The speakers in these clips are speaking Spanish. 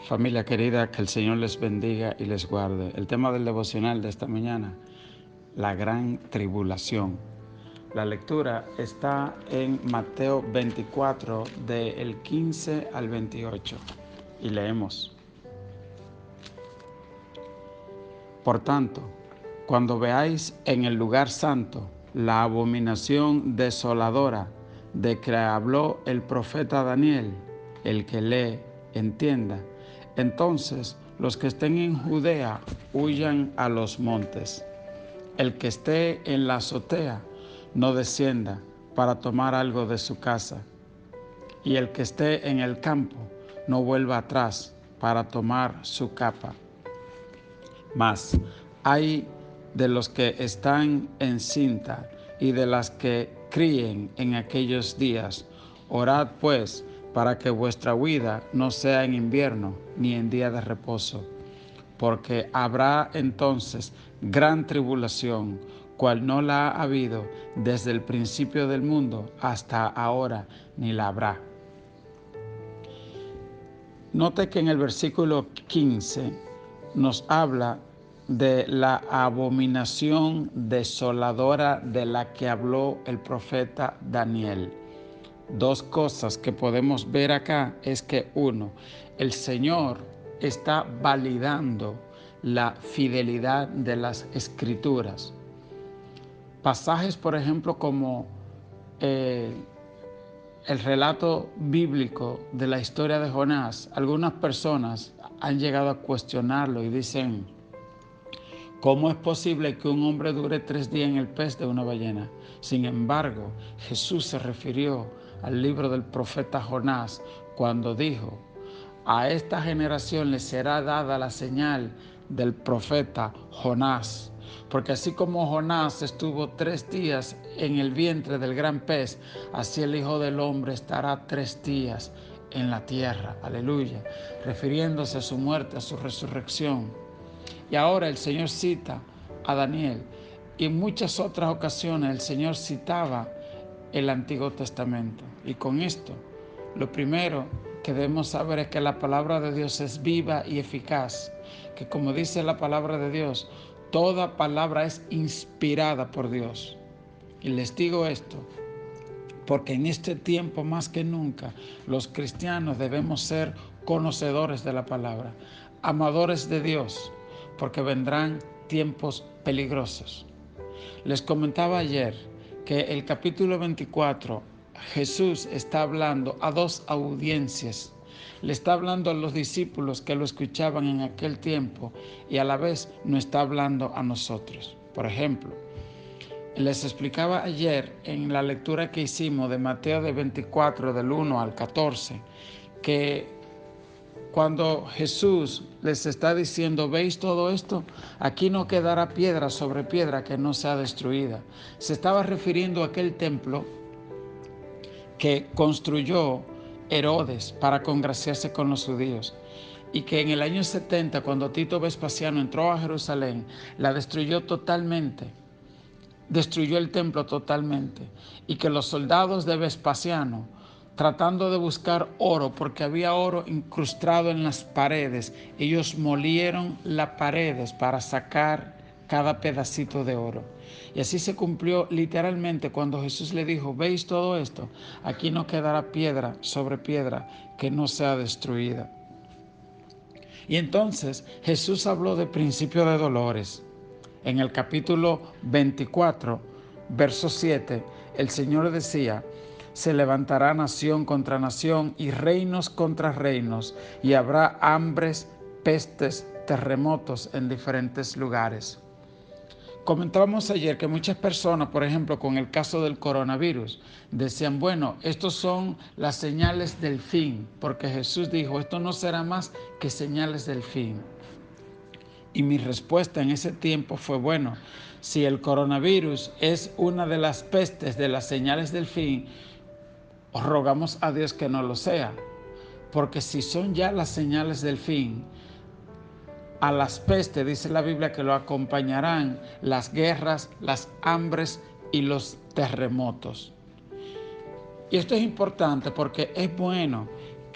Familia querida, que el Señor les bendiga y les guarde. El tema del devocional de esta mañana, la gran tribulación. La lectura está en Mateo 24, del 15 al 28. Y leemos. Por tanto, cuando veáis en el lugar santo la abominación desoladora de que habló el profeta Daniel, el que lee, entienda. Entonces los que estén en Judea huyan a los montes. El que esté en la azotea no descienda para tomar algo de su casa. Y el que esté en el campo no vuelva atrás para tomar su capa. Mas hay de los que están encinta y de las que críen en aquellos días. Orad pues para que vuestra huida no sea en invierno ni en día de reposo, porque habrá entonces gran tribulación, cual no la ha habido desde el principio del mundo hasta ahora, ni la habrá. Note que en el versículo 15 nos habla de la abominación desoladora de la que habló el profeta Daniel. Dos cosas que podemos ver acá es que, uno, el Señor está validando la fidelidad de las Escrituras. Pasajes, por ejemplo, como el relato bíblico de la historia de Jonás, algunas personas han llegado a cuestionarlo y dicen: ¿cómo es posible que un hombre dure 3 días en el pez de una ballena? Sin embargo, Jesús se refirió al libro del profeta Jonás cuando dijo: a esta generación le será dada la señal del profeta Jonás. Porque así como Jonás estuvo 3 días en el vientre del gran pez, así el Hijo del Hombre estará 3 días en la tierra. Aleluya. Refiriéndose a su muerte, a su resurrección. Y ahora el Señor cita a Daniel. Y en muchas otras ocasiones el Señor citaba el Antiguo Testamento. Y con esto, lo primero que debemos saber es que la palabra de Dios es viva y eficaz. Que como dice la palabra de Dios, toda palabra es inspirada por Dios. Y les digo esto porque en este tiempo más que nunca los cristianos debemos ser conocedores de la palabra, amadores de Dios, porque vendrán tiempos peligrosos. Les comentaba ayer que el capítulo 24, Jesús está hablando a dos audiencias. Le está hablando a los discípulos que lo escuchaban en aquel tiempo y a la vez nos está hablando a nosotros. Por ejemplo, les explicaba ayer en la lectura que hicimos de Mateo de 24, del 1 al 14, que cuando Jesús les está diciendo: ¿veis todo esto? Aquí no quedará piedra sobre piedra que no sea destruida. Se estaba refiriendo a aquel templo que construyó Herodes para congraciarse con los judíos, y que en el año 70, cuando Tito Vespasiano entró a Jerusalén, la destruyó totalmente. Destruyó el templo totalmente, y que los soldados de Vespasiano, tratando de buscar oro, porque había oro incrustado en las paredes, ellos molieron las paredes para sacar cada pedacito de oro. Y así se cumplió literalmente cuando Jesús le dijo: ¿veis todo esto? Aquí no quedará piedra sobre piedra que no sea destruida. Y entonces Jesús habló de principio de dolores. En el capítulo 24, verso 7, el Señor decía: se levantará nación contra nación y reinos contra reinos, y habrá hambres, pestes, terremotos en diferentes lugares. Comentábamos ayer que muchas personas, por ejemplo, con el caso del coronavirus, decían: bueno, estos son las señales del fin, porque Jesús dijo: esto no será más que señales del fin. Y mi respuesta en ese tiempo fue: bueno, si el coronavirus es una de las pestes de las señales del fin, rogamos a Dios que no lo sea. Porque si son ya las señales del fin, a las pestes dice la Biblia que lo acompañarán las guerras, las hambres y los terremotos. Y esto es importante porque es bueno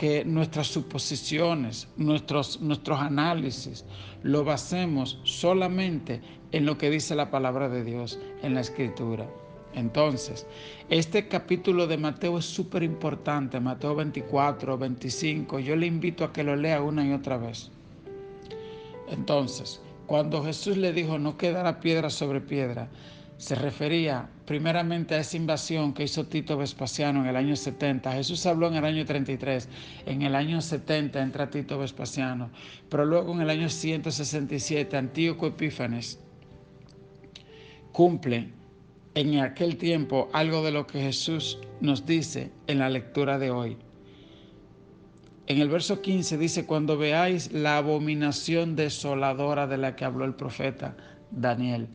que nuestras suposiciones, nuestros análisis, lo basemos solamente en lo que dice la palabra de Dios en la Escritura. Entonces, este capítulo de Mateo es súper importante, Mateo 24, 25. Yo le invito a que lo lea una y otra vez. Entonces, cuando Jesús le dijo no quedará piedra sobre piedra, se refería primeramente a esa invasión que hizo Tito Vespasiano en el año 70. Jesús habló en el año 33. En el año 70 entra Tito Vespasiano. Pero luego en el año 167, Antíoco Epífanes cumple en aquel tiempo algo de lo que Jesús nos dice en la lectura de hoy. En el verso 15 dice, cuando veáis la abominación desoladora de la que habló el profeta Daniel.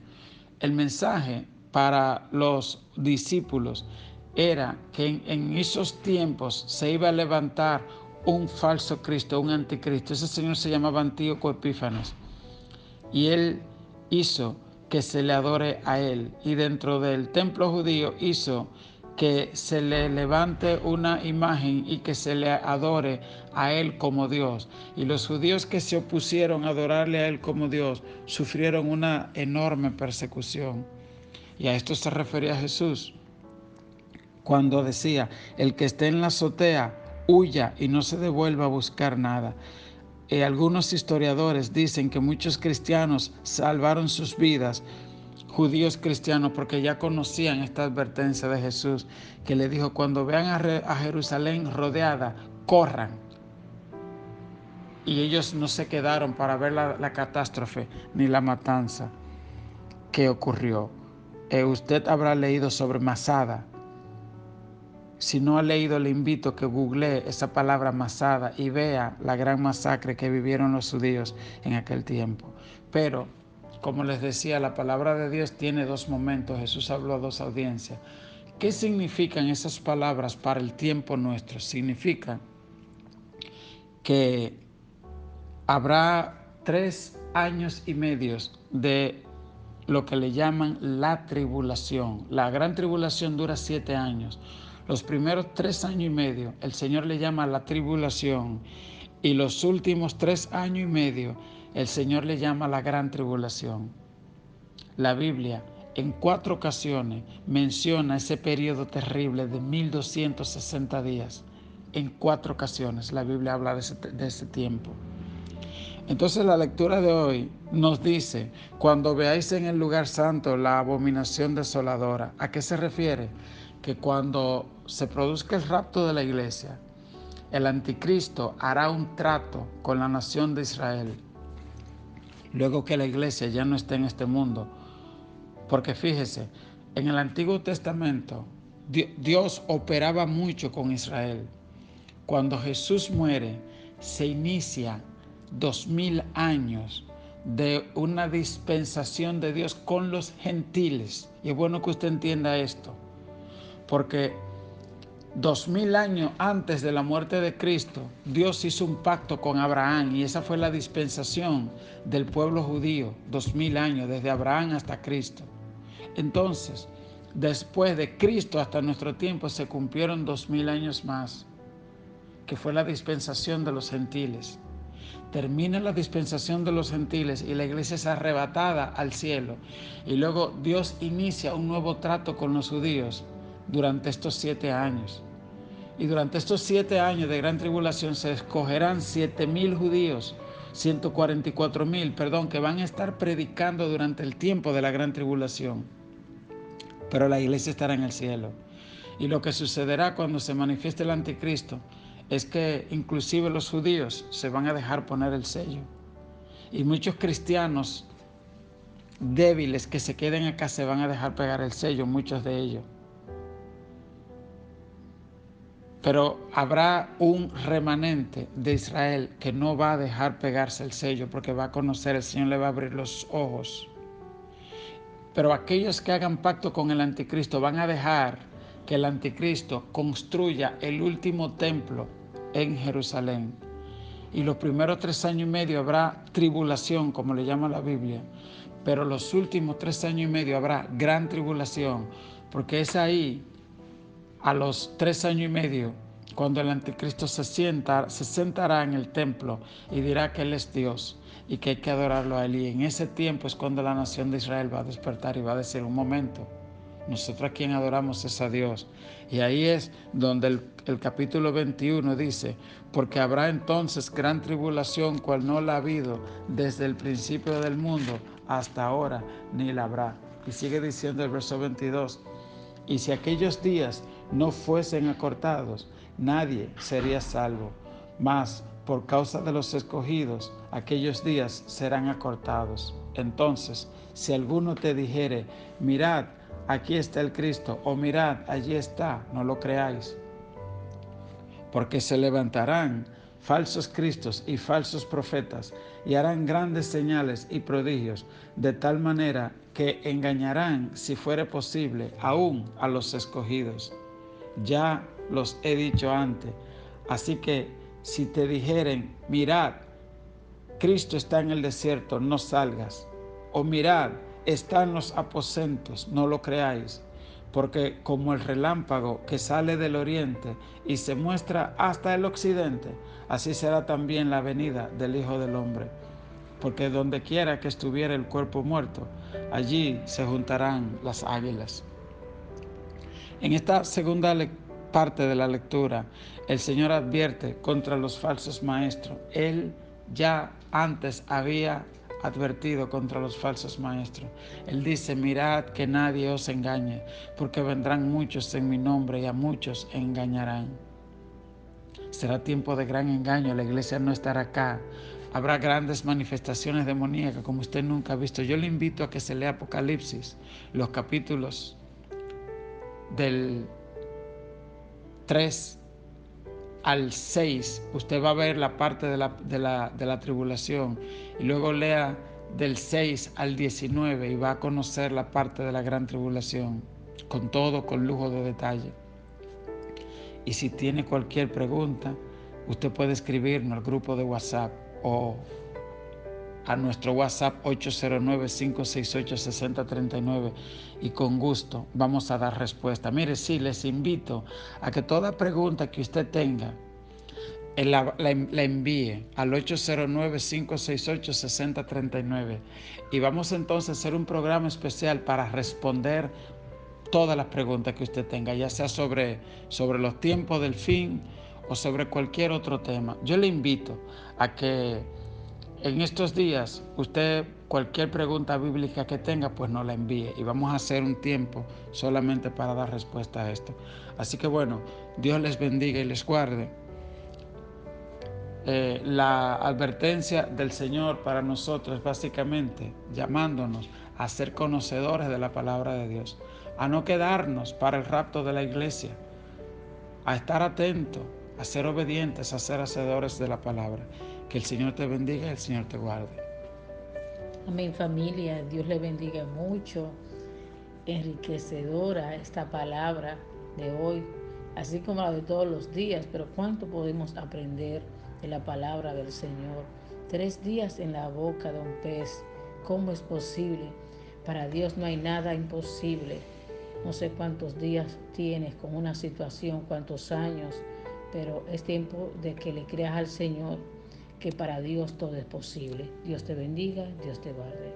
El mensaje para los discípulos era que en esos tiempos se iba a levantar un falso Cristo, un anticristo. Ese señor se llamaba Antíoco Epífanes. Y él hizo que se le adore a él. Y dentro del templo judío hizo que se le levante una imagen y que se le adore a él como Dios. Y los judíos que se opusieron a adorarle a él como Dios sufrieron una enorme persecución. Y a esto se refería Jesús cuando decía, el que esté en la azotea, huya y no se devuelva a buscar nada. Algunos historiadores dicen que muchos cristianos salvaron sus vidas, judíos cristianos, porque ya conocían esta advertencia de Jesús, que le dijo, cuando vean a Jerusalén rodeada, corran. Y ellos no se quedaron para ver la catástrofe ni la matanza que ocurrió. Usted habrá leído sobre Masada. Si no ha leído, le invito a que googlee esa palabra Masada y vea la gran masacre que vivieron los judíos en aquel tiempo. Pero, como les decía, la palabra de Dios tiene dos momentos. Jesús habló a dos audiencias. ¿Qué significan esas palabras para el tiempo nuestro? Significa que habrá 3 años y medio de lo que le llaman la tribulación. La gran tribulación dura 7 años. Los primeros 3 años y medio el Señor le llama la tribulación, y los últimos 3 años y medio el Señor le llama la gran tribulación. La Biblia en 4 ocasiones menciona ese periodo terrible de 1260 días. En 4 ocasiones la Biblia habla de ese tiempo. Entonces la lectura de hoy nos dice, cuando veáis en el lugar santo la abominación desoladora. ¿A qué se refiere? Que cuando se produzca el rapto de la iglesia, el anticristo hará un trato con la nación de Israel, luego que la iglesia ya no esté en este mundo. Porque fíjese, en el Antiguo Testamento Dios operaba mucho con Israel. Cuando Jesús muere, se inicia 2000 años de una dispensación de Dios con los gentiles. Y es bueno que usted entienda esto, porque 2000 años antes de la muerte de Cristo, Dios hizo un pacto con Abraham, y esa fue la dispensación del pueblo judío, 2000 años, desde Abraham hasta Cristo. Entonces, después de Cristo hasta nuestro tiempo se cumplieron 2000 años más, que fue la dispensación de los gentiles. Termina la dispensación de los gentiles y la iglesia es arrebatada al cielo. Y luego Dios inicia un nuevo trato con los judíos durante estos 7 años. Y durante estos 7 años de gran tribulación se escogerán 7,000 judíos, 144,000, que van a estar predicando durante el tiempo de la gran tribulación. Pero la iglesia estará en el cielo. Y lo que sucederá cuando se manifieste el anticristo es que inclusive los judíos se van a dejar poner el sello. Y muchos cristianos débiles que se queden acá se van a dejar pegar el sello, muchos de ellos. Pero habrá un remanente de Israel que no va a dejar pegarse el sello, porque va a conocer, el Señor le va a abrir los ojos. Pero aquellos que hagan pacto con el anticristo van a dejar que el anticristo construya el último templo en Jerusalén. Y los primeros 3 años y medio habrá tribulación, como le llama la Biblia. Pero los últimos 3 años y medio habrá gran tribulación, porque es ahí, a los 3 años y medio, cuando el anticristo se sentará en el templo y dirá que Él es Dios y que hay que adorarlo a Él. Y en ese tiempo es cuando la nación de Israel va a despertar y va a decir: un momento, nosotros a quien adoramos es a Dios. Y ahí es donde el capítulo 21 dice: porque habrá entonces gran tribulación, cual no la ha habido desde el principio del mundo hasta ahora, ni la habrá. Y sigue diciendo el verso 22: y si aquellos días no fuesen acortados, nadie sería salvo. Mas por causa de los escogidos, aquellos días serán acortados. Entonces, si alguno te dijere: mirad, aquí está el Cristo, o mirad, allí está, no lo creáis. Porque se levantarán falsos cristos y falsos profetas, y harán grandes señales y prodigios, de tal manera que engañarán, si fuere posible, aún a los escogidos. Ya los he dicho antes. Así que si te dijeren: mirad, Cristo está en el desierto, no salgas. O mirad, está en los aposentos, no lo creáis. Porque como el relámpago que sale del oriente y se muestra hasta el occidente, así será también la venida del Hijo del Hombre. Porque donde quiera que estuviera el cuerpo muerto, allí se juntarán las águilas. En esta segunda parte de la lectura, el Señor advierte contra los falsos maestros. Él ya antes había advertido contra los falsos maestros. Él dice: mirad que nadie os engañe, porque vendrán muchos en mi nombre y a muchos engañarán. Será tiempo de gran engaño, la iglesia no estará acá. Habrá grandes manifestaciones demoníacas como usted nunca ha visto. Yo le invito a que se lea Apocalipsis, los capítulos del 3 al 6, usted va a ver la parte de la tribulación, y luego lea del 6 al 19 y va a conocer la parte de la gran tribulación, con todo, con lujo de detalle. Y si tiene cualquier pregunta, usted puede escribirnos al grupo de WhatsApp o a nuestro WhatsApp 809-568-6039 y con gusto vamos a dar respuesta. Mire, sí, les invito a que toda pregunta que usted tenga la envíe al 809-568-6039 y vamos entonces a hacer un programa especial para responder todas las preguntas que usted tenga, ya sea sobre los tiempos del fin o sobre cualquier otro tema. Yo le invito a que en estos días usted cualquier pregunta bíblica que tenga, pues nos la envíe y vamos a hacer un tiempo solamente para dar respuesta a esto. Así que bueno, Dios les bendiga y les guarde. La advertencia del Señor para nosotros es básicamente llamándonos a ser conocedores de la palabra de Dios, a no quedarnos para el rapto de la iglesia, a estar atentos, a ser obedientes, a ser hacedores de la palabra. Que el Señor te bendiga y el Señor te guarde. Amén, familia. Dios le bendiga mucho. Enriquecedora esta palabra de hoy, así como la de todos los días, pero cuánto podemos aprender de la palabra del Señor. 3 días en la boca de un pez, ¿cómo es posible? Para Dios no hay nada imposible. No sé cuántos días tienes con una situación, cuántos años, pero es tiempo de que le creas al Señor que para Dios todo es posible. Dios te bendiga, Dios te guarde.